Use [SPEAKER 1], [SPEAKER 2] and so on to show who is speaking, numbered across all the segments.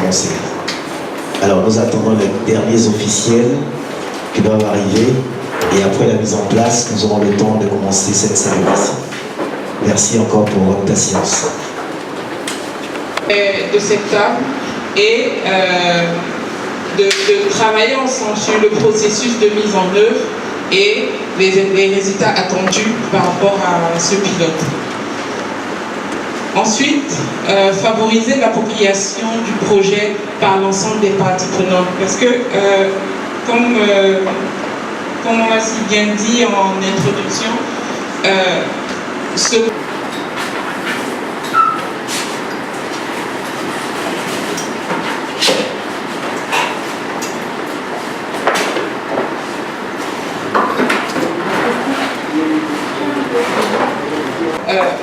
[SPEAKER 1] conseil. Alors nous attendons les derniers officiels qui doivent arriver et après la mise en place, nous aurons le temps de commencer cette célébration. Merci encore pour votre patience.
[SPEAKER 2] De cette table et de travailler ensemble sur le processus de mise en œuvre et les résultats attendus par rapport à ce pilote. Ensuite, favoriser l'appropriation du projet par l'ensemble des parties prenantes. Parce que, comme on l'a si bien dit en introduction,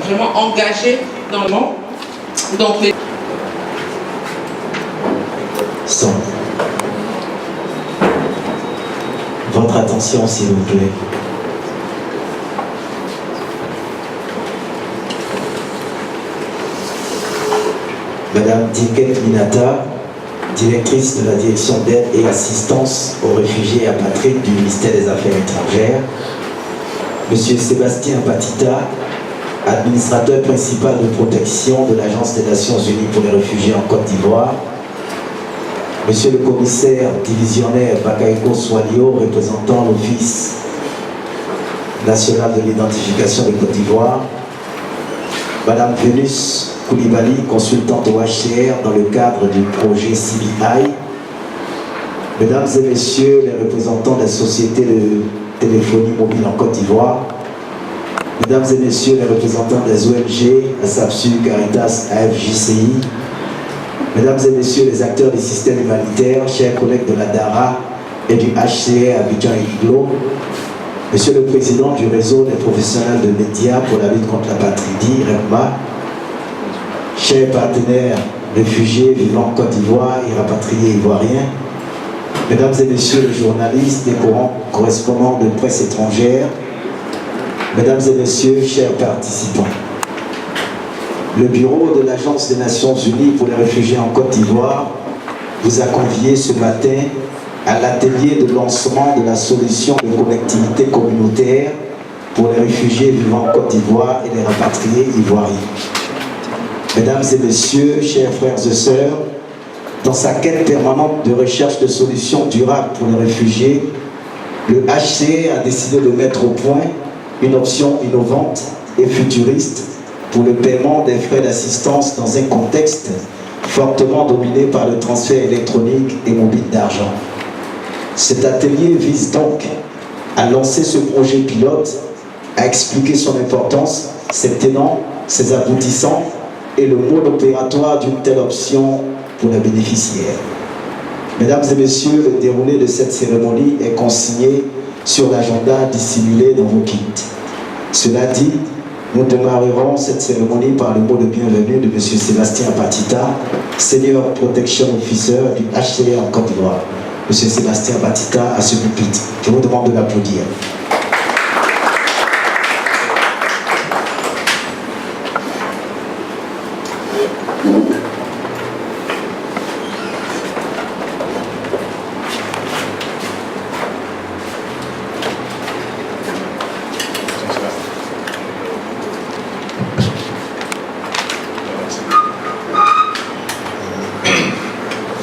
[SPEAKER 2] vraiment engagé dans le monde. Donc,
[SPEAKER 1] Stop. Votre attention, s'il vous plaît. Madame Dinguet Minata, directrice de la direction d'aide et assistance aux réfugiés et apatrides du ministère des Affaires étrangères. Monsieur Sébastien Patita, administrateur principal de protection de l'Agence des Nations Unies pour les réfugiés en Côte d'Ivoire. Monsieur le commissaire divisionnaire Bakaïko Swalio, représentant l'Office national de l'identification de Côte d'Ivoire. Madame Vénus Koulibaly, consultante au HCR dans le cadre du projet CBI. Mesdames et messieurs les représentants des sociétés de téléphonie mobile en Côte d'Ivoire. Mesdames et messieurs les représentants des ONG, ASAPSU, Caritas, AFJCI, mesdames et messieurs les acteurs du système humanitaire, chers collègues de la DARA et du HCR Abidjan et Iglo, monsieur le président du réseau des professionnels de médias pour la lutte contre la patridie, REPMA, chers partenaires réfugiés vivant en Côte d'Ivoire et rapatriés ivoiriens, mesdames et messieurs les journalistes et correspondants de presse étrangère, mesdames et messieurs, chers participants, le bureau de l'Agence des Nations Unies pour les réfugiés en Côte d'Ivoire vous a convié ce matin à l'atelier de lancement de la solution de connectivité communautaire pour les réfugiés vivant en Côte d'Ivoire et les rapatriés ivoiriens. Mesdames et messieurs, chers frères et sœurs, dans sa quête permanente de recherche de solutions durables pour les réfugiés, le HCR a décidé de mettre au point une option innovante et futuriste pour le paiement des frais d'assistance dans un contexte fortement dominé par le transfert électronique et mobile d'argent. Cet atelier vise donc à lancer ce projet pilote, à expliquer son importance, ses tenants, ses aboutissants et le mode opératoire d'une telle option pour les bénéficiaires. Mesdames et messieurs, le déroulé de cette cérémonie est consigné sur l'agenda dissimulé dans vos kits. Cela dit, nous démarrerons cette cérémonie par le mot de bienvenue de M. Sébastien Patita, Senior Protection Officer du HCR en Côte d'Ivoire. M. Sébastien Patita à ce pupitre. Je vous demande de l'applaudir.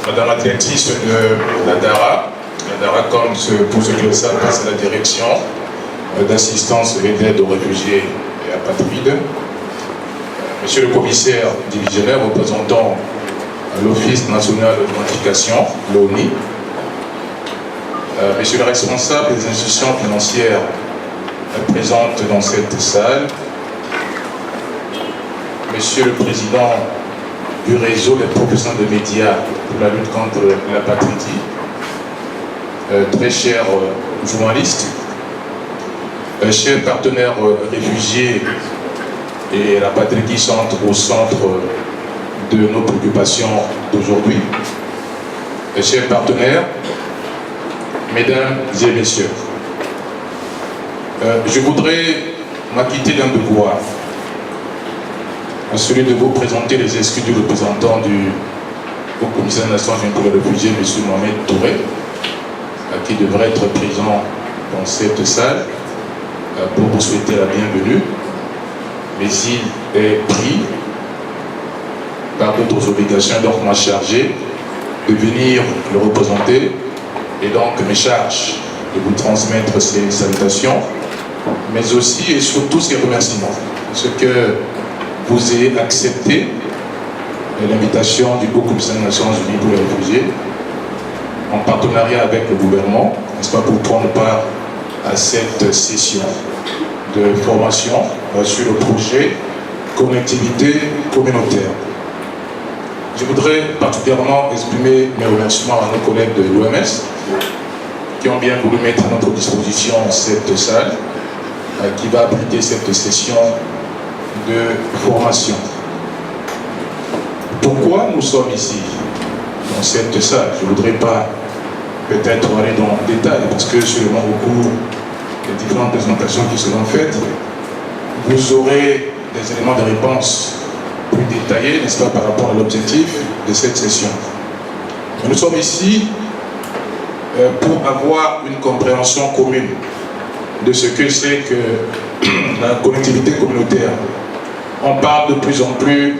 [SPEAKER 3] Madame la directrice de la DARA, comme pour ceux qui le savent, c'est la direction d'assistance et d'aide aux réfugiés et apatrides. Monsieur le commissaire divisionnaire représentant l'Office national de l'identification, l'ONI. Monsieur le responsable des institutions financières présentes dans cette salle. Monsieur le président du réseau des professionnels de médias pour la lutte contre la patridie, très chers journalistes, chers partenaires réfugiés et la patridie sont au centre de nos préoccupations d'aujourd'hui. Chers partenaires, mesdames et messieurs, je voudrais m'acquitter d'un devoir, celui de vous présenter les excuses du représentant au commissaire des Nations Unies pour les réfugiés, M. Mohamed Touré, qui devrait être présent dans cette salle pour vous souhaiter la bienvenue. Mais il est pris par d'autres obligations, donc m'a chargé de venir le représenter et donc me charge de vous transmettre ces salutations, mais aussi et surtout ces remerciements. Ce que vous ayez accepté l'invitation du Haut Commissaire des Nations Unies pour les réfugiés en partenariat avec le gouvernement, n'est-ce pas, pour prendre part à cette session de formation sur le projet connectivité communautaire. Je voudrais particulièrement exprimer mes remerciements à nos collègues de l'OMS qui ont bien voulu mettre à notre disposition cette salle qui va abriter cette session de formation. Pourquoi nous sommes ici, dans cette salle? Je ne voudrais pas peut-être aller dans le détail, parce que sûrement au cours des différentes présentations qui seront faites, vous aurez des éléments de réponse plus détaillés, n'est-ce pas, par rapport à l'objectif de cette session. Mais nous sommes ici pour avoir une compréhension commune de ce que c'est que la connectivité communautaire. On parle de plus en plus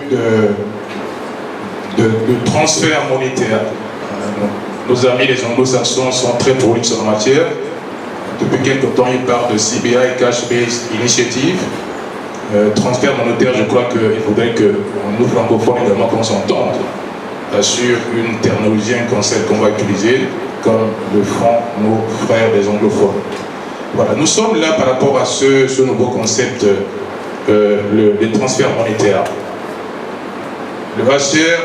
[SPEAKER 3] de transfert monétaire. Nos amis les anglo-saxons sont très prolixes en la matière. Depuis quelques temps, ils parlent de CBI, Cash-Based Initiative. Transfert monétaire, je crois qu'il faudrait que nous francophones également qu'on s'entende sur une terminologie, un concept qu'on va utiliser, comme le font nos frères des anglophones. Voilà, nous sommes là par rapport à ce nouveau concept, le transfert monétaire. Le HCR,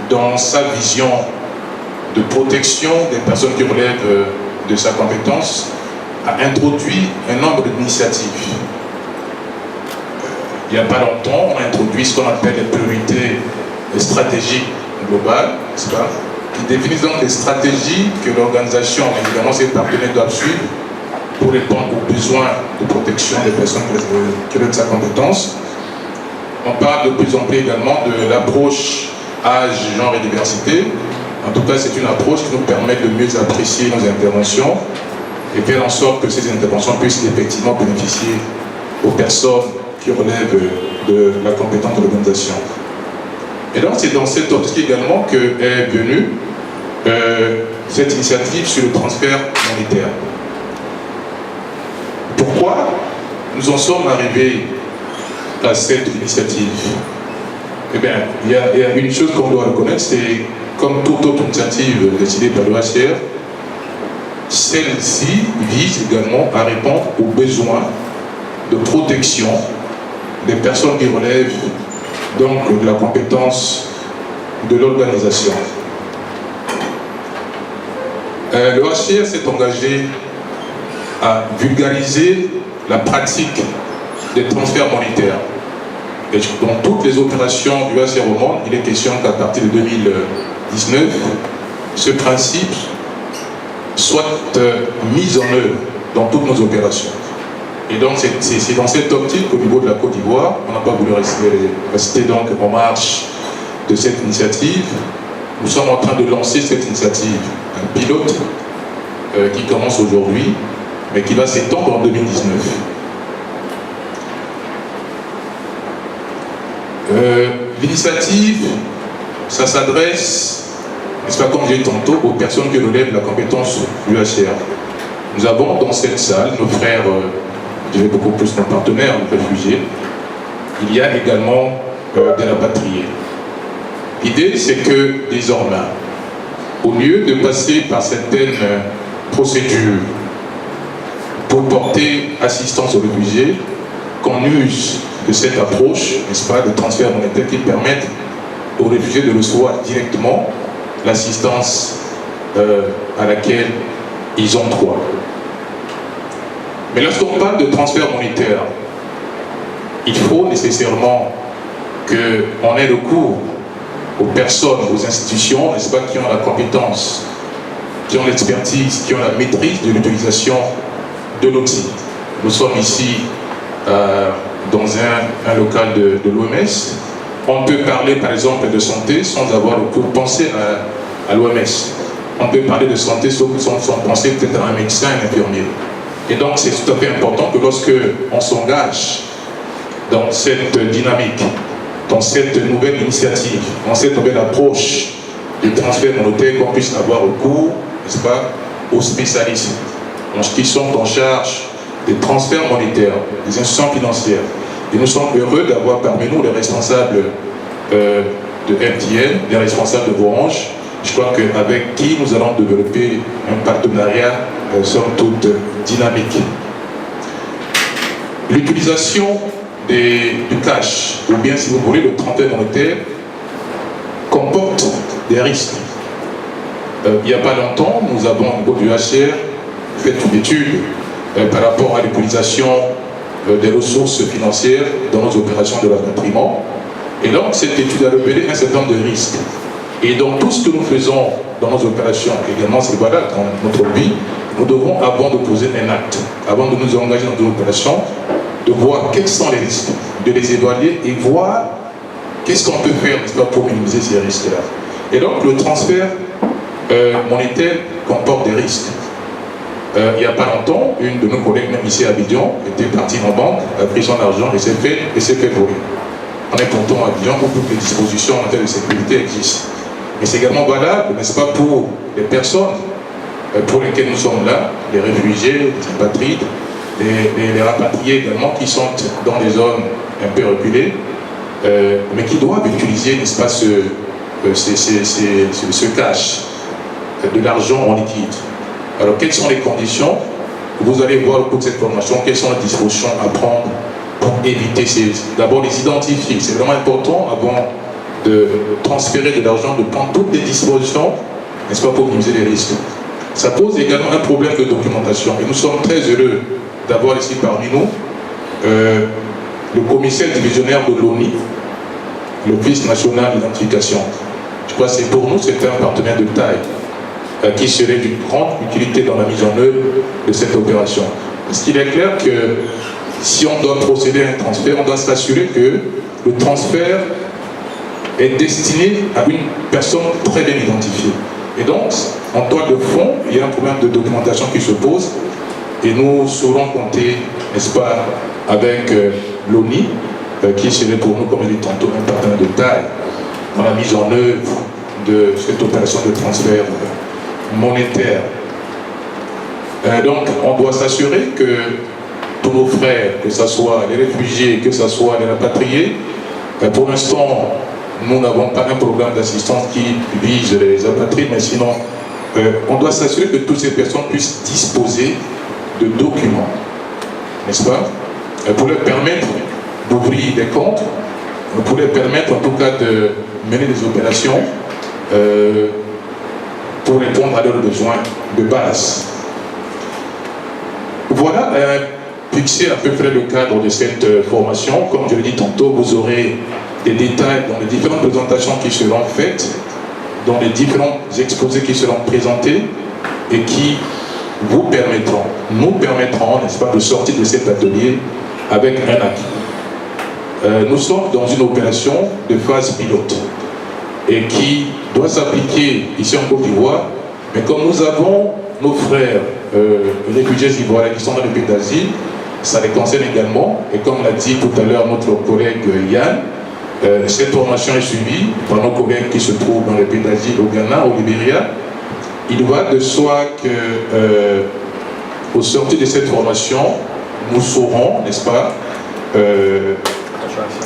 [SPEAKER 3] dans sa vision de protection des personnes qui relèvent de sa compétence, a introduit un nombre d'initiatives. Il n'y a pas longtemps, on a introduit ce qu'on appelle les priorités stratégiques globales, n'est-ce pas, qui définissent donc les stratégies que l'organisation, évidemment ses partenaires doivent suivre pour répondre aux besoins de protection des personnes qui relèvent de sa compétence. On parle de plus en plus également de l'approche âge, genre et diversité. En tout cas, c'est une approche qui nous permet de mieux apprécier nos interventions et faire en sorte que ces interventions puissent effectivement bénéficier aux personnes qui relèvent de la compétence de l'organisation. Et donc, c'est dans cette optique également qu'est venue cette initiative sur le transfert monétaire. Pourquoi nous en sommes arrivés à cette initiative? Eh bien, il y a une chose qu'on doit reconnaître, c'est comme toute autre initiative décidée par le HCR, celle-ci vise également à répondre aux besoins de protection des personnes qui relèvent donc de la compétence de l'organisation. Le HCR s'est engagé à vulgariser la pratique des transferts monétaires. Et dans toutes les opérations du HCR au monde, il est question qu'à partir de 2019, ce principe soit mis en œuvre dans toutes nos opérations. Et donc c'est dans cette optique qu'au niveau de la Côte d'Ivoire, on n'a pas voulu rester donc en marche de cette initiative. Nous sommes en train de lancer cette initiative, un pilote qui commence aujourd'hui, mais qui va s'étendre en 2019. L'initiative, ça s'adresse, n'est-ce pas, comme j'ai dit tantôt, aux personnes qui relèvent la compétence du HCR. Nous avons dans cette salle nos frères, je dirais beaucoup plus nos partenaires, nos réfugiés. Il y a également des rapatriés. L'idée, c'est que désormais, au lieu de passer par certaines procédures pour porter assistance aux réfugiés, qu'on use de cette approche, n'est-ce pas, de transfert monétaire qui permettent aux réfugiés de recevoir directement l'assistance à laquelle ils ont droit. Mais lorsqu'on parle de transfert monétaire, il faut nécessairement qu'on ait recours aux personnes, aux institutions, n'est-ce pas, qui ont la compétence, qui ont l'expertise, qui ont la maîtrise de l'utilisation de l'outil. Nous sommes ici dans un local de l'OMS. On peut parler par exemple de santé sans avoir pensé à l'OMS. On peut parler de santé sans penser peut-être à un médecin, un infirmier. Et donc c'est tout à fait important que lorsque on s'engage dans cette dynamique, dans cette nouvelle initiative, dans cette nouvelle approche du transfert monétaire, qu'on puisse avoir recours, n'est-ce pas, aux spécialistes qui sont en charge des transferts monétaires, des institutions financières. Et nous sommes heureux d'avoir parmi nous les responsables de MTN, les responsables de Orange. Je crois qu'avec qui nous allons développer un partenariat somme toute dynamique. L'utilisation du cash, ou bien si vous voulez le transfert monétaire, comporte des risques. Il n'y a pas longtemps, nous avons au niveau du HR fait une étude par rapport à l'utilisation des ressources financières dans nos opérations de rapatriement. Et donc cette étude a révélé un certain nombre de risques. Et dans tout ce que nous faisons dans nos opérations, également c'est valable dans notre vie, nous devons, avant de poser un acte, avant de nous engager dans nos opérations, de voir quels sont les risques, de les évaluer et voir qu'est-ce qu'on peut faire, n'est-ce pas, pour minimiser ces risques-là. Et donc le transfert monétaire comporte des risques. Il n'y a pas longtemps, une de nos collègues, même ici à Abidjan, était partie en banque, a pris son argent et s'est fait voler. On est pourtant à Abidjan où toutes les dispositions en matière de sécurité existent. Mais c'est également valable, n'est-ce pas, pour les personnes pour lesquelles nous sommes là, les réfugiés, les apatrides, les rapatriés également qui sont dans des zones un peu reculées, mais qui doivent utiliser, n'est-ce pas, ce cash, de l'argent en liquide. Alors, quelles sont les conditions? Vous allez voir au cours de cette formation, quelles sont les dispositions à prendre pour éviter d'abord les identifier. C'est vraiment important, avant de transférer de l'argent, de prendre toutes les dispositions, n'est-ce pas, pour minimiser les risques. Ça pose également un problème de documentation. Et nous sommes très heureux d'avoir ici parmi nous le commissaire divisionnaire de l'ONU, l'Office national d'identification. Je crois que c'est pour nous, c'est un partenaire de taille qui serait d'une grande utilité dans la mise en œuvre de cette opération. Parce qu'il est clair que si on doit procéder à un transfert, on doit s'assurer que le transfert est destiné à une personne très bien identifiée. Et donc, en toile de fond, il y a un problème de documentation qui se pose et nous saurons compter, n'est-ce pas, avec l'ONU, qui serait pour nous, comme je l'ai dit tantôt, un partenaire de taille dans la mise en œuvre de cette opération de transfert monétaire. Donc, on doit s'assurer que tous nos frères, que ce soit les réfugiés, que ce soit les rapatriés, pour l'instant, nous n'avons pas un programme d'assistance qui vise les apatrides, mais sinon, on doit s'assurer que toutes ces personnes puissent disposer de documents, n'est-ce pas, pour leur permettre d'ouvrir des comptes, pour leur permettre en tout cas de mener des opérations pour répondre à leurs besoins de base. Voilà fixé à peu près le cadre de cette formation. Comme je l'ai dit tantôt, vous aurez des détails dans les différentes présentations qui seront faites, dans les différents exposés qui seront présentés et qui vous permettront, nous permettront, n'est-ce pas, de sortir de cet atelier avec un acquis. Nous sommes dans une opération de phase pilote et qui doit s'appliquer ici en Côte d'Ivoire, mais comme nous avons nos frères réfugiés ivoiriens qui sont dans le pays d'asile, ça les concerne également, et comme l'a dit tout à l'heure notre collègue Yann, cette formation est suivie par nos collègues qui se trouvent dans le pays d'asile au Ghana, au Libéria. Il va de soi que au sortir de cette formation, nous saurons, n'est-ce pas,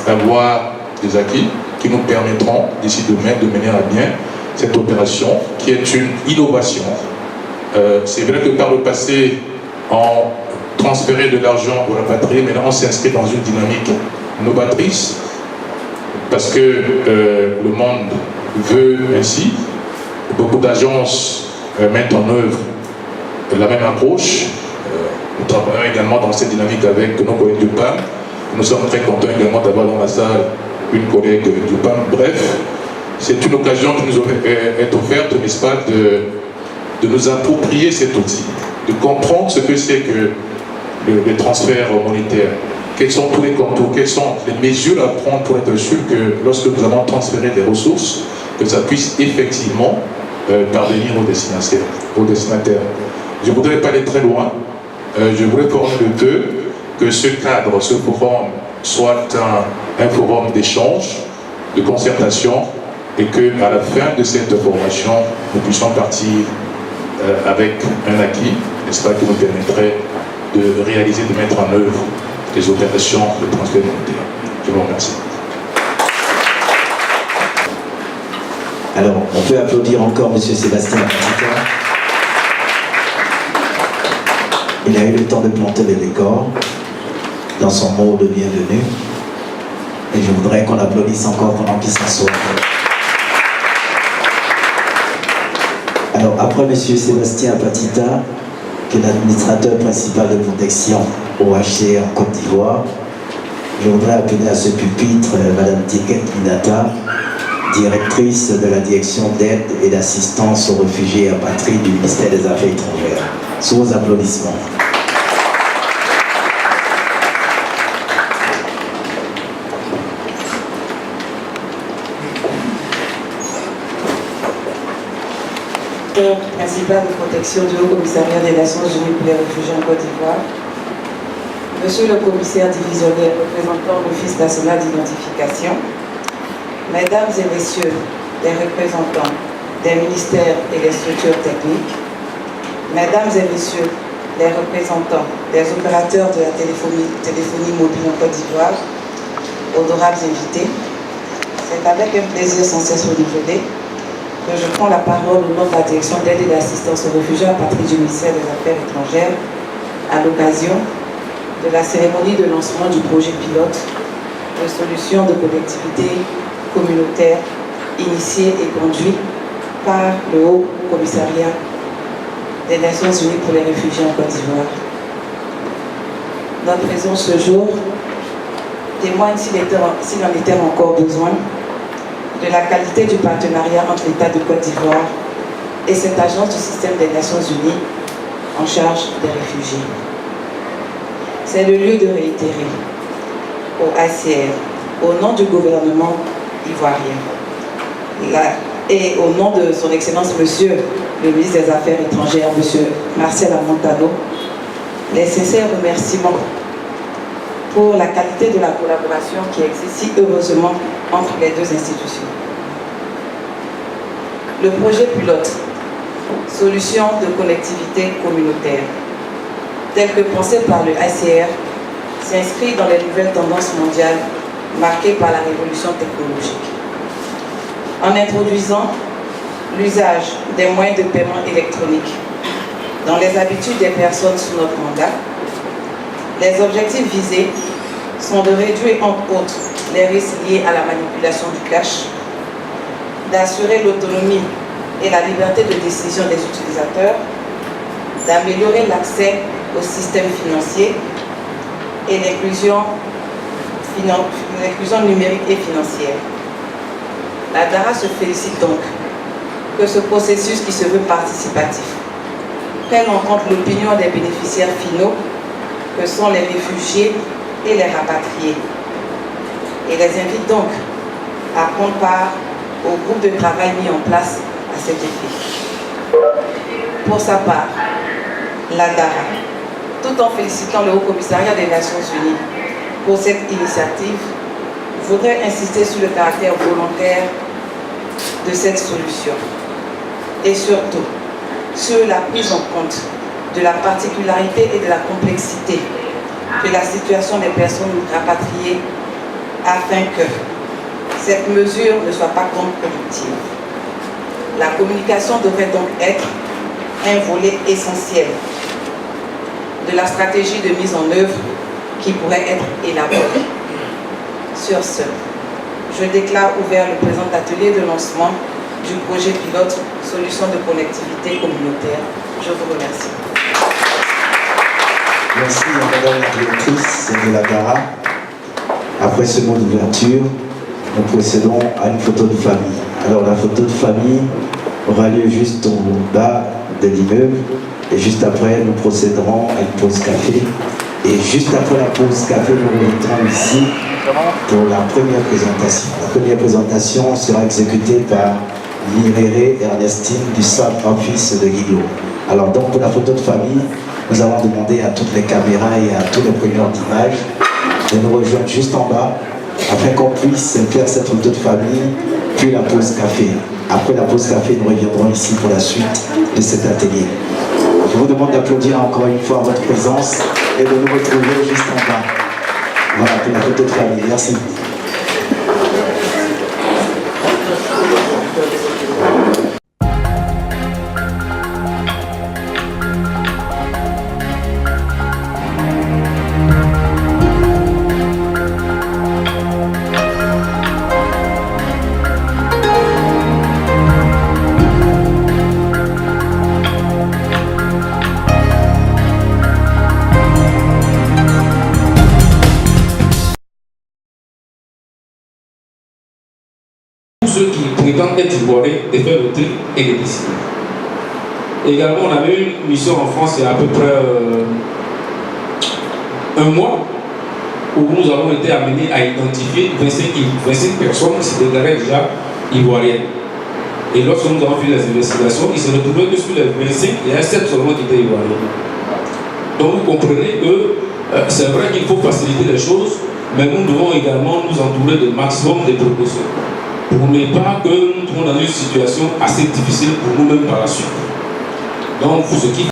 [SPEAKER 3] avoir des acquis qui nous permettront d'ici demain de mener à bien cette opération qui est une innovation. C'est vrai que par le passé, on transférait de l'argent pour rapatrier, mais là on s'inscrit dans une dynamique novatrice parce que le monde veut ainsi. Beaucoup d'agences mettent en œuvre la même approche. Nous travaillons également dans cette dynamique avec nos collègues du PAM. Nous sommes très contents également d'avoir dans la salle une collègue du PAM. Bref, c'est une occasion qui nous est offerte, n'est-ce pas, de nous approprier cet outil, de comprendre ce que c'est que le transfert monétaire. quels sont tous les contours, quelles sont les mesures à prendre pour être sûr que lorsque nous allons transférer des ressources, que ça puisse effectivement parvenir aux destinataires. Je ne voudrais pas aller très loin. Je voudrais former le vœu que ce cadre, ce forum, soit un forum d'échange, de concertation, et qu'à la fin de cette formation, nous puissions partir avec un acquis, n'est-ce pas, qui nous permettrait de réaliser, de mettre en œuvre des opérations de transfert monétaire. Je vous remercie.
[SPEAKER 1] Alors, on peut applaudir encore M. Sébastien Patita. Il a eu le temps de planter les décors dans son mot de bienvenue. Et je voudrais qu'on applaudisse encore pendant qu'il s'assoit. Alors, après M. Sébastien Patita, qui est l'administrateur principal de protection au HCR en Côte d'Ivoire, je voudrais appeler à ce pupitre Mme Djiket Minata, directrice de la direction d'aide et d'assistance aux réfugiés et apatrides du ministère des Affaires étrangères. Sous vos applaudissements.
[SPEAKER 4] Principal de protection du Haut Commissariat des Nations Unies pour les réfugiés en Côte d'Ivoire, Monsieur le commissaire divisionnaire représentant l'Office national d'identification, Mesdames et Messieurs les représentants des ministères et des structures techniques, Mesdames et Messieurs les représentants des opérateurs de la téléphonie mobile en Côte d'Ivoire, honorables invités, c'est avec un plaisir sans cesse renouvelé que je prends la parole au nom de la Direction d'aide et d'assistance aux réfugiés à partir du ministère des Affaires étrangères à l'occasion de la cérémonie de lancement du projet pilote de solutions de connectivité communautaire initié et conduit par le Haut Commissariat des Nations Unies pour les réfugiés en Côte d'Ivoire. Notre présence ce jour témoigne, s'il en était encore besoin, de la qualité du partenariat entre l'État de Côte d'Ivoire et cette agence du système des Nations Unies en charge des réfugiés. C'est le lieu de réitérer au HCR, au nom du gouvernement ivoirien, et au nom de son Excellence Monsieur le ministre des Affaires étrangères, Monsieur Marcel Amontano, les sincères remerciements pour la qualité de la collaboration qui existe si heureusement entre les deux institutions. Le projet pilote, solution de connectivité communautaire, tel que pensé par le HCR, s'inscrit dans les nouvelles tendances mondiales marquées par la révolution technologique. En introduisant l'usage des moyens de paiement électroniques dans les habitudes des personnes sous notre mandat, les objectifs visés sont de réduire entre autres les risques liés à la manipulation du cash, d'assurer l'autonomie et la liberté de décision des utilisateurs, d'améliorer l'accès au système financier et l'inclusion numérique et financière. La DARA se félicite donc que ce processus qui se veut participatif prenne en compte l'opinion des bénéficiaires finaux que sont les réfugiés et les rapatriés, et les invite donc à prendre part au groupe de travail mis en place à cet effet. Pour sa part, la DARA, tout en félicitant le Haut Commissariat des Nations Unies pour cette initiative, voudrait insister sur le caractère volontaire de cette solution et surtout sur la prise en compte de la particularité et de la complexité de la situation des personnes rapatriées afin que cette mesure ne soit pas contre-productive. La communication devrait donc être un volet essentiel de la stratégie de mise en œuvre qui pourrait être élaborée. Sur ce, je déclare ouvert le présent atelier de lancement du projet pilote Solutions de connectivité communautaire. Je vous remercie.
[SPEAKER 1] Merci Madame la directrice de la DARA. Après ce mot d'ouverture, nous procédons à une photo de famille. Alors la photo de famille aura lieu juste au bas de l'immeuble et juste après nous procéderons à une pause café Et juste après la pause café, nous reviendrons ici pour la première présentation. La première présentation sera exécutée par Liréré Ernestine du Centre Office de Guillaume. Alors donc pour la photo de famille, nous avons demandé à toutes les caméras et à tous les preneurs d'images de nous rejoindre juste en bas afin qu'on puisse faire cette photo de famille, puis la pause café. Après la pause café, nous reviendrons ici pour la suite de cet atelier. Je vous demande d'applaudir encore une fois votre présence et de nous retrouver juste en bas. Voilà pour la photo de famille. Merci.
[SPEAKER 5] Ceux qui prétendent être ivoiriens de faire le tri et de décider. Également, on avait une mission en France il y a à peu près un mois où nous avons été amenés à identifier 25 personnes qui se déclaraient déjà ivoiriennes. Et lorsque nous avons fait les investigations, il se retrouvait que sur les 25, il y a 7 seulement qui étaient ivoiriens. Donc vous comprenez que c'est vrai qu'il faut faciliter les choses, mais nous devons également nous entourer de maximum de précautions, pour ne pas que nous nous trouvons dans une situation assez difficile pour nous-mêmes par la suite. Donc, pour ce qui...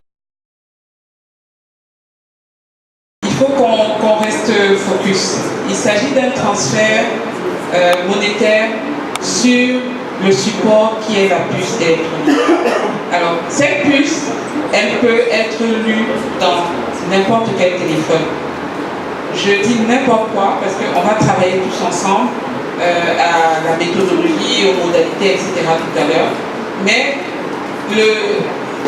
[SPEAKER 2] Il faut qu'on reste focus. Il s'agit d'un transfert monétaire sur le support qui est la puce électronique. Alors, cette puce, elle peut être lue dans n'importe quel téléphone. Je dis n'importe quoi parce qu'on va travailler tous ensemble à la méthodologie, aux modalités, etc. tout à l'heure. Mais,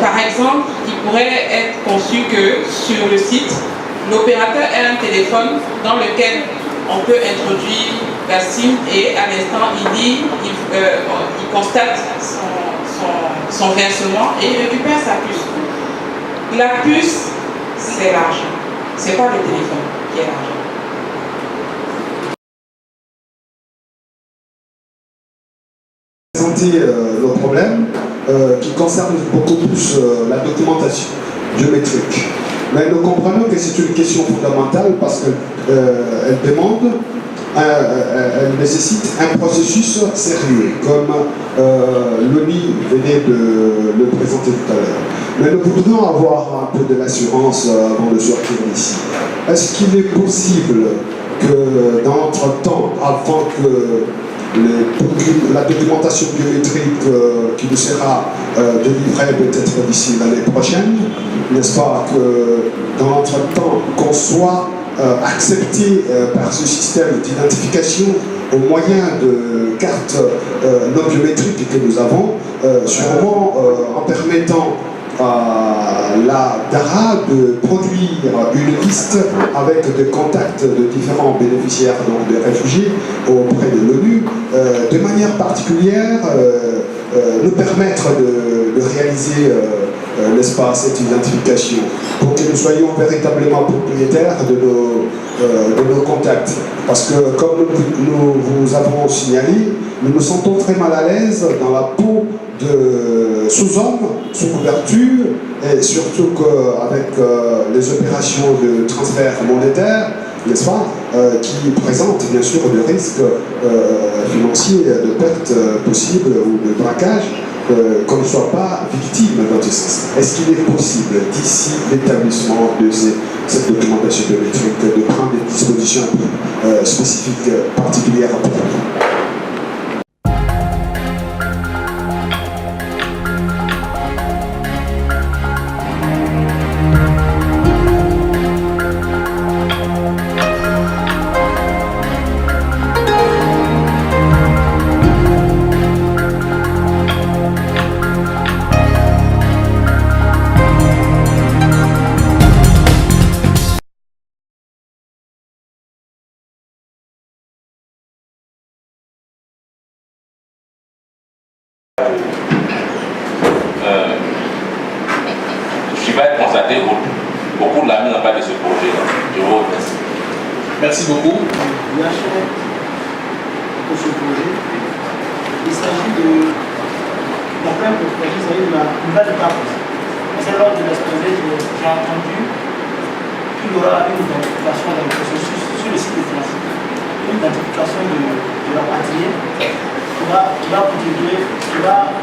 [SPEAKER 2] par exemple, il pourrait être conçu que sur le site, l'opérateur ait un téléphone dans lequel on peut introduire la SIM et à l'instant, il constate son versement et il récupère sa puce. La puce, c'est l'argent. Ce n'est pas le téléphone qui est l'argent.
[SPEAKER 6] Présenter le problème qui concerne beaucoup plus la documentation biométrique. Mais nous comprenons que c'est une question fondamentale parce qu'elle demande, elle nécessite un processus sérieux, comme l'ONU venait de le présenter tout à l'heure. Mais nous voudrions avoir un peu de l'assurance avant de sortir d'ici. Est-ce qu'il est possible que dans notre temps, avant que la documentation biométrique qui nous sera délivrée peut-être d'ici l'année prochaine, n'est-ce pas, que dans notre temps, qu'on soit accepté par ce système d'identification au moyen de cartes non biométriques que nous avons, sûrement en permettant à la DARA de produire une liste avec des contacts de différents bénéficiaires, donc des réfugiés, auprès de l'ONU, de manière particulière, nous permettre de réaliser, n'est-ce pas, cette identification, pour que nous soyons véritablement propriétaires de nos contacts. Parce que, comme nous vous avons signalé, nous nous sentons très mal à l'aise dans la peau de sous-hommes, sous couverture, et surtout qu'avec les opérations de transfert monétaire, n'est-ce pas, qui présentent bien sûr des risques financiers de pertes possibles ou de braquage, qu'on ne soit pas victime dans ce sens. Est-ce qu'il est possible, d'ici l'établissement de cette documentation biométrique, de prendre des dispositions spécifiques, particulières pour vous?
[SPEAKER 7] Je vais constater autre. beaucoup de la mise en place de ce projet-là. Je vous remercie.
[SPEAKER 3] Merci beaucoup.
[SPEAKER 8] Pour ce projet, il s'agit de la fin de projet, il s'agit de la nouvelle étape. C'est lors de l'exposé, j'ai entendu qu'il y aura une identification dans le processus sur le site de transit, une identification de la patrie qui va contribuer, qui va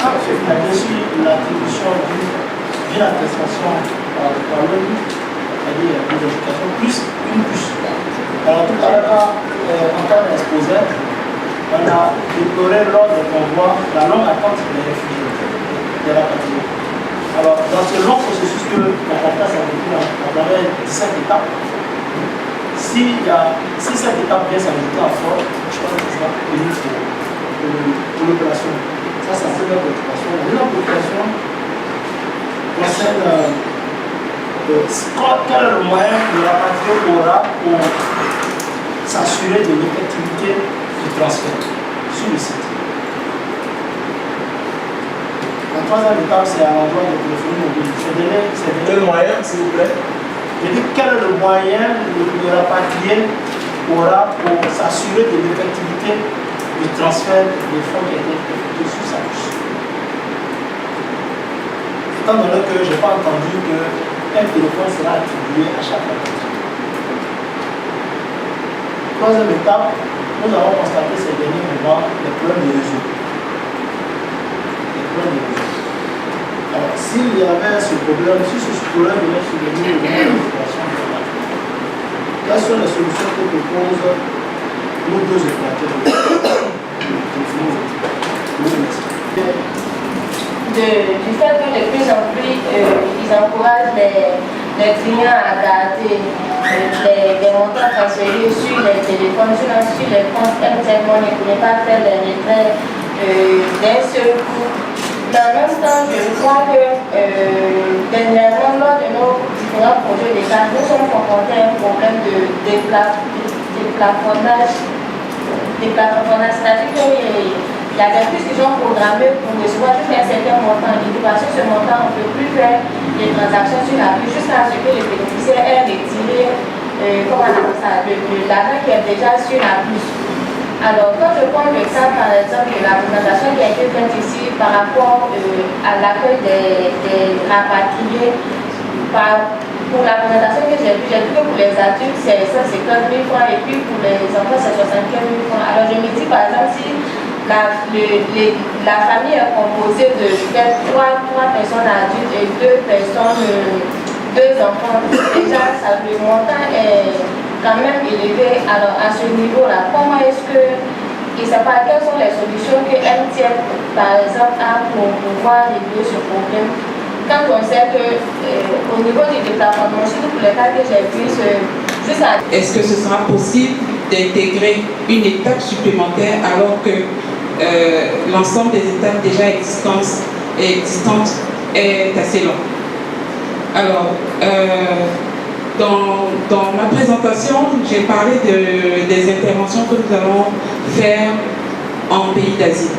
[SPEAKER 8] aller sur l'attribution d'une attestation par l'ONU, c'est-à-dire l'identification plus une puce. Alors tout à l'heure, en temps d'exposé, on a déploré lors des convois la longue attente des réfugiés de la patrie. Alors, dans ce long processus que la conférence a vécu, on avait 17 étapes. Si cette étape vient s'ajouter à fort, je pense que ça va venir pour l'opération. Ça, c'est un peu notre préoccupation. La deuxième préoccupation concerne quel est le moyen que la patrie aura pour s'assurer de l'effectivité du transfert sur le site. La troisième étape, c'est à l'endroit de téléphonie mobile.
[SPEAKER 3] Quel moyen, s'il vous plaît?
[SPEAKER 8] Je dis quel est le moyen que le rapatrié aura pour s'assurer de l'effectivité du transfert des fonds qui a été effectué sur sa fiche. Étant donné que je n'ai pas entendu qu'un téléphone sera attribué à chaque rapatrié. Troisième étape, nous avons constaté ces derniers moments les problèmes de réseau. Alors, s'il y avait ce problème, si ce problème venait sur les niveaux de l'opération, quelles sont les solutions que proposent nos deux opérateurs?
[SPEAKER 9] Du fait que de plus en plus, ils encouragent les clients à garder les montants transférés sur les téléphones, sur les comptes MTN Money pour ne pas faire les retraits d'un seul coup. Mais en même temps, je crois que dernièrement, lors de nos différents projets d'État, nous sommes confrontés à un problème de déplafonnage. C'est-à-dire qu'il y a des puces qui sont programmées pour recevoir juste un certain montant. Et parce que ce montant, on ne peut plus faire des transactions sur la puce jusqu'à ce que le bénéficiaire ait retiré l'argent qui est déjà sur la puce. Alors, quand je prends le cas, par exemple, de la présentation qui a été faite ici par rapport à l'accueil des rapatriés, pour la présentation que j'ai vue, j'ai vu que pour les adultes, c'est 150 000 francs et puis pour les enfants, c'est 75 000 francs. Alors, je me dis, par exemple, si la famille est composée de trois personnes adultes et deux enfants, déjà, le montant est quand même élevé. Alors à ce niveau-là, comment est-ce que, je ne sais pas, quelles sont les solutions que MTN, par exemple, a pour pouvoir régler ce problème? Quand on sait qu'au niveau du déplacement, surtout pour les cas que j'ai vu,
[SPEAKER 2] est-ce que ce sera possible d'intégrer une étape supplémentaire alors que l'ensemble des étapes déjà existantes est assez long? Alors, dans ma présentation, j'ai parlé des interventions que nous allons faire en pays d'asile.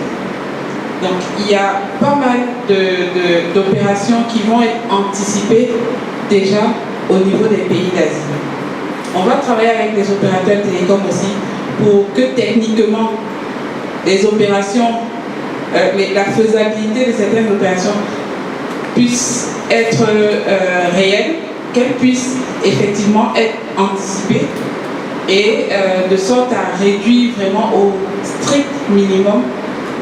[SPEAKER 2] Donc, il y a pas mal d'opérations qui vont être anticipées déjà au niveau des pays d'asile. On va travailler avec les opérateurs télécoms aussi pour que techniquement, les opérations, la faisabilité de certaines opérations puisse être réelle, qu'elles puissent effectivement être anticipées et de sorte à réduire vraiment au strict minimum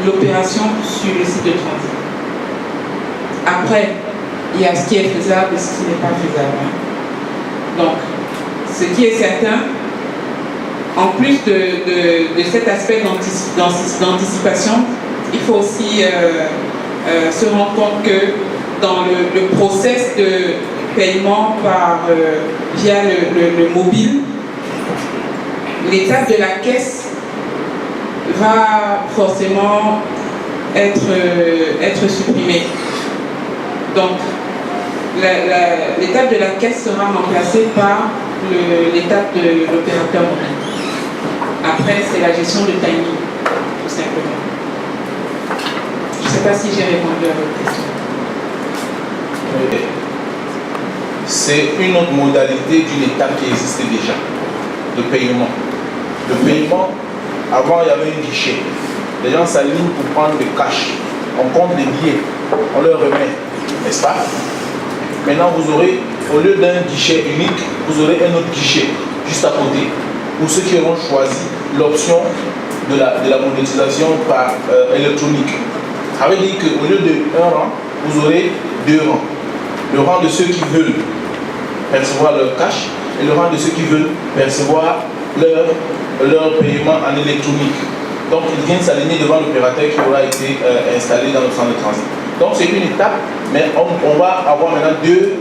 [SPEAKER 2] l'opération sur le site de transit. Après, il y a ce qui est faisable et ce qui n'est pas faisable. Donc, ce qui est certain, en plus de cet aspect d'anticipation, il faut aussi se rendre compte que dans le process de paiement via le mobile, l'étape de la caisse va forcément être supprimée. Donc, l'étape de la caisse sera remplacée par l'étape de l'opérateur mobile. Après, c'est la gestion de timing, tout simplement. Je ne sais pas si j'ai répondu à votre question.
[SPEAKER 3] c'est une autre modalité d'une étape qui existait déjà, de paiement. Le paiement, avant il y avait un guichet. Les gens s'alignent pour prendre le cash. On compte des billets, on leur remet, n'est-ce pas? Maintenant vous aurez, au lieu d'un guichet unique, vous aurez un autre guichet juste à côté. Pour ceux qui auront choisi l'option de la monétisation par électronique. Ça veut dire qu'au lieu d'un rang, vous aurez 2 rangs. Le rang de ceux qui veulent percevoir leur cash et le rang de ceux qui veulent percevoir leur paiement en électronique. Donc ils viennent s'aligner devant l'opérateur qui aura été installé dans le centre de transit. Donc c'est une étape, mais on va avoir maintenant deux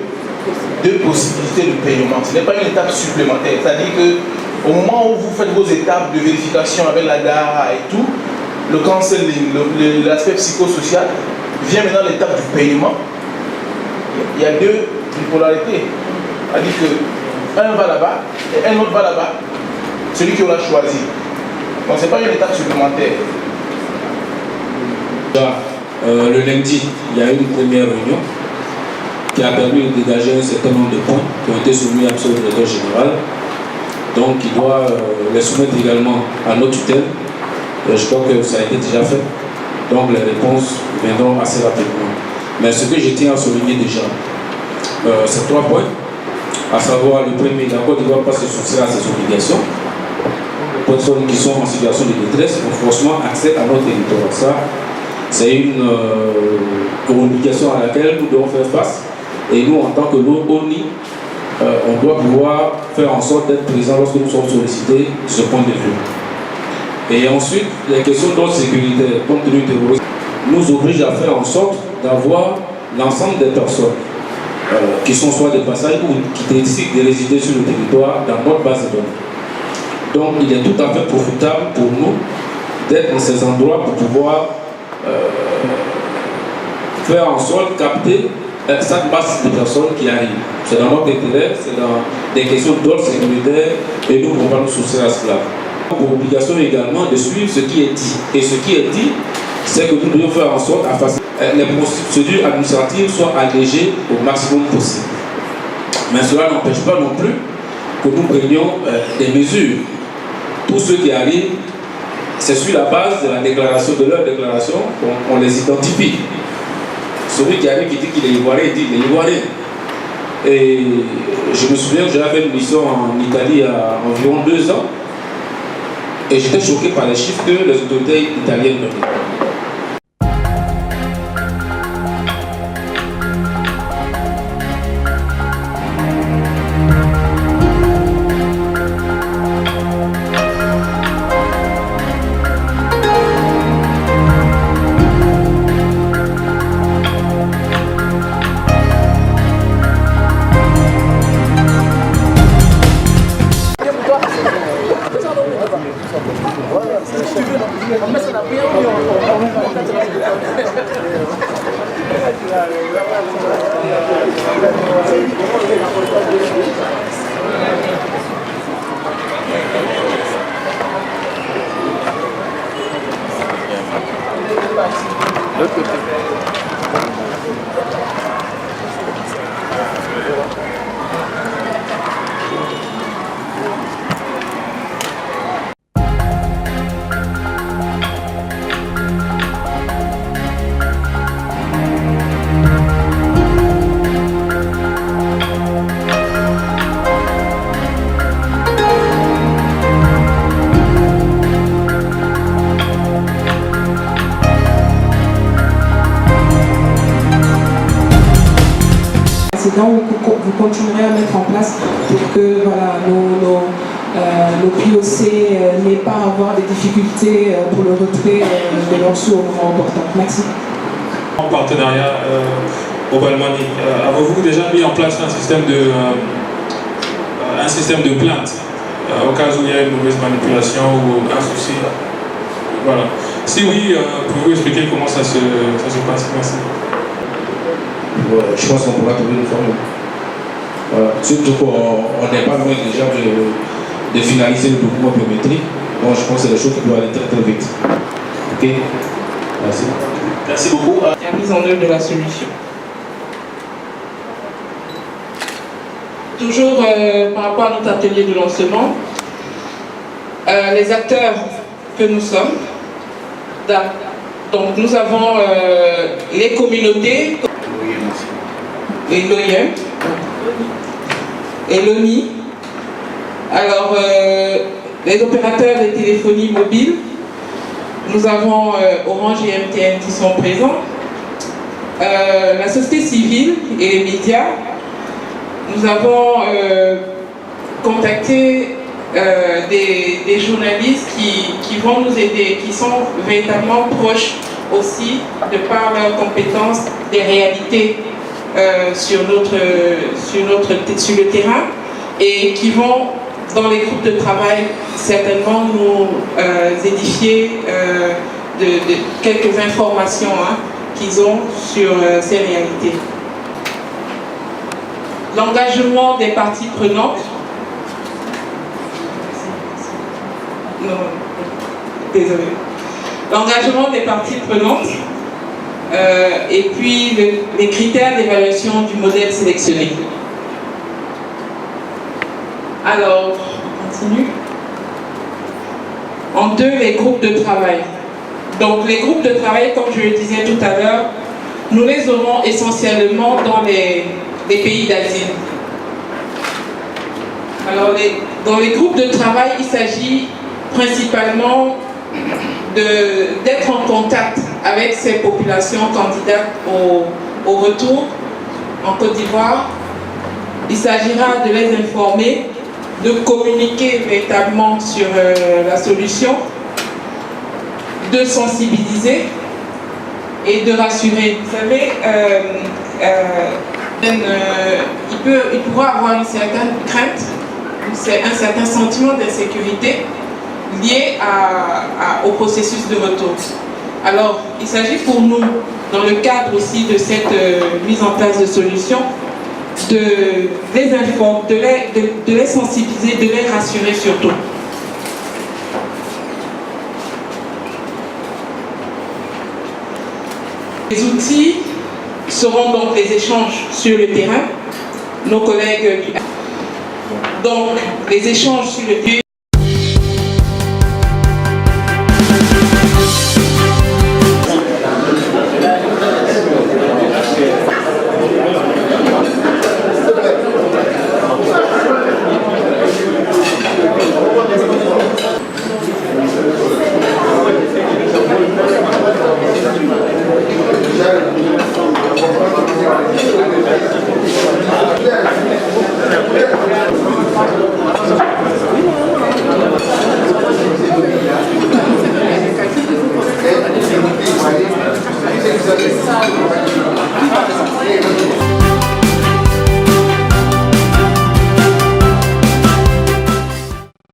[SPEAKER 3] possibilités de paiement. Ce n'est pas une étape supplémentaire. C'est-à-dire qu'au moment où vous faites vos étapes de vérification avec la DARA et tout, le counseling, l'aspect psychosocial, vient maintenant l'étape du paiement. Il y a 2 bipolarités. C'est-à-dire qu'un va là-bas et un autre va là-bas. Celui qui aura choisi. Donc ce n'est pas une étape supplémentaire.
[SPEAKER 5] Le lundi, il y a eu une première réunion qui a permis de dégager un certain nombre de points qui ont été soumis à le directeur général. Donc il doit les soumettre également à notre tutelle. Je crois que ça a été déjà fait. Donc les réponses viendront assez rapidement. Mais ce que je tiens à souligner déjà, c'est 3 points. À savoir, le premier, la Côte d'Ivoire pas se soucier à ses obligations. Personnes qui sont en situation de détresse ont forcément accès à notre territoire. Ça, c'est une obligation à laquelle nous devons faire face. Et nous, en tant que l'ONI, on doit pouvoir faire en sorte d'être présents lorsque nous sommes sollicités de ce point de vue. Et ensuite, les questions d'ordre sécuritaire, compte tenu du terrorisme, nous obligent à faire en sorte d'avoir l'ensemble des personnes qui sont soit des passages ou qui décident de résider sur le territoire dans notre base de données. Donc il est tout à fait profitable pour nous d'être dans ces endroits pour pouvoir faire en sorte de capter cette masse de personnes qui arrivent. C'est dans notre intérêt, c'est dans des questions d'ordre sécuritaire et nous ne pouvons pas nous soucier à cela. Pour obligation également de suivre ce qui est dit. Et ce qui est dit, c'est que nous devons faire en sorte à faciliter les procédures administratives soient allégées au maximum possible. Mais cela n'empêche pas non plus que nous prenions des mesures. Tous ceux qui arrivent, c'est sur la base de la déclaration, de leur déclaration, qu'on les identifie. Celui qui arrive, qui dit qu'il est ivoirien, il dit qu'il est ivoirien. Et je me souviens que j'avais une mission en Italie il y a environ 2 ans. Et j'étais choqué par les chiffres que les autorités italiennes donnaient.
[SPEAKER 2] Vous continuerez à mettre en place pour que voilà, nos POC n'aient pas à avoir des difficultés pour le retrait de leurs sous au moment opportun. Merci.
[SPEAKER 10] En partenariat au Balmani, avez-vous déjà mis en place un système de plainte au cas où il y a une mauvaise manipulation ou un souci? Voilà. Si oui, pouvez-vous expliquer comment ça se passe? Merci.
[SPEAKER 5] Je pense qu'on pourra trouver une formule. Surtout qu'on n'est pas loin déjà de finaliser le document biométrique. Donc je pense que c'est des choses qui doivent aller très très vite. Ok? Merci.
[SPEAKER 2] Merci beaucoup. La mise en œuvre de la solution. toujours par rapport à notre atelier de lancement, les acteurs que nous sommes. Donc nous avons les communautés, et l'OIM, et l'ONI, alors les opérateurs de téléphonie mobile, nous avons Orange et MTN qui sont présents, la société civile et les médias. Nous avons contacté des journalistes qui vont nous aider, qui sont véritablement proches aussi, de par leurs compétences, des réalités sur le terrain, et qui vont, dans les groupes de travail, certainement nous édifier de quelques informations qu'ils ont sur ces réalités. L'engagement des parties prenantes. Non, désolé. L'engagement des parties prenantes et puis les critères d'évaluation du modèle sélectionné. Alors, on continue. En deux, les groupes de travail. Donc, les groupes de travail, comme je le disais tout à l'heure, nous les aurons essentiellement dans les pays d'Asie. Alors, dans les groupes de travail, il s'agit principalement d'être en contact avec ces populations candidates au retour en Côte d'Ivoire. Il s'agira de les informer, de communiquer véritablement sur la solution, de sensibiliser et de rassurer. Vous savez, il pourra avoir une certaine crainte, un certain sentiment d'insécurité lié au processus de retour. Alors, il s'agit pour nous, dans le cadre aussi de cette mise en place de solutions, de les informer, de les sensibiliser, de les rassurer surtout. Les outils seront donc les échanges sur le terrain. Nos collègues donc les échanges sur le terrain.
[SPEAKER 11] Yeah.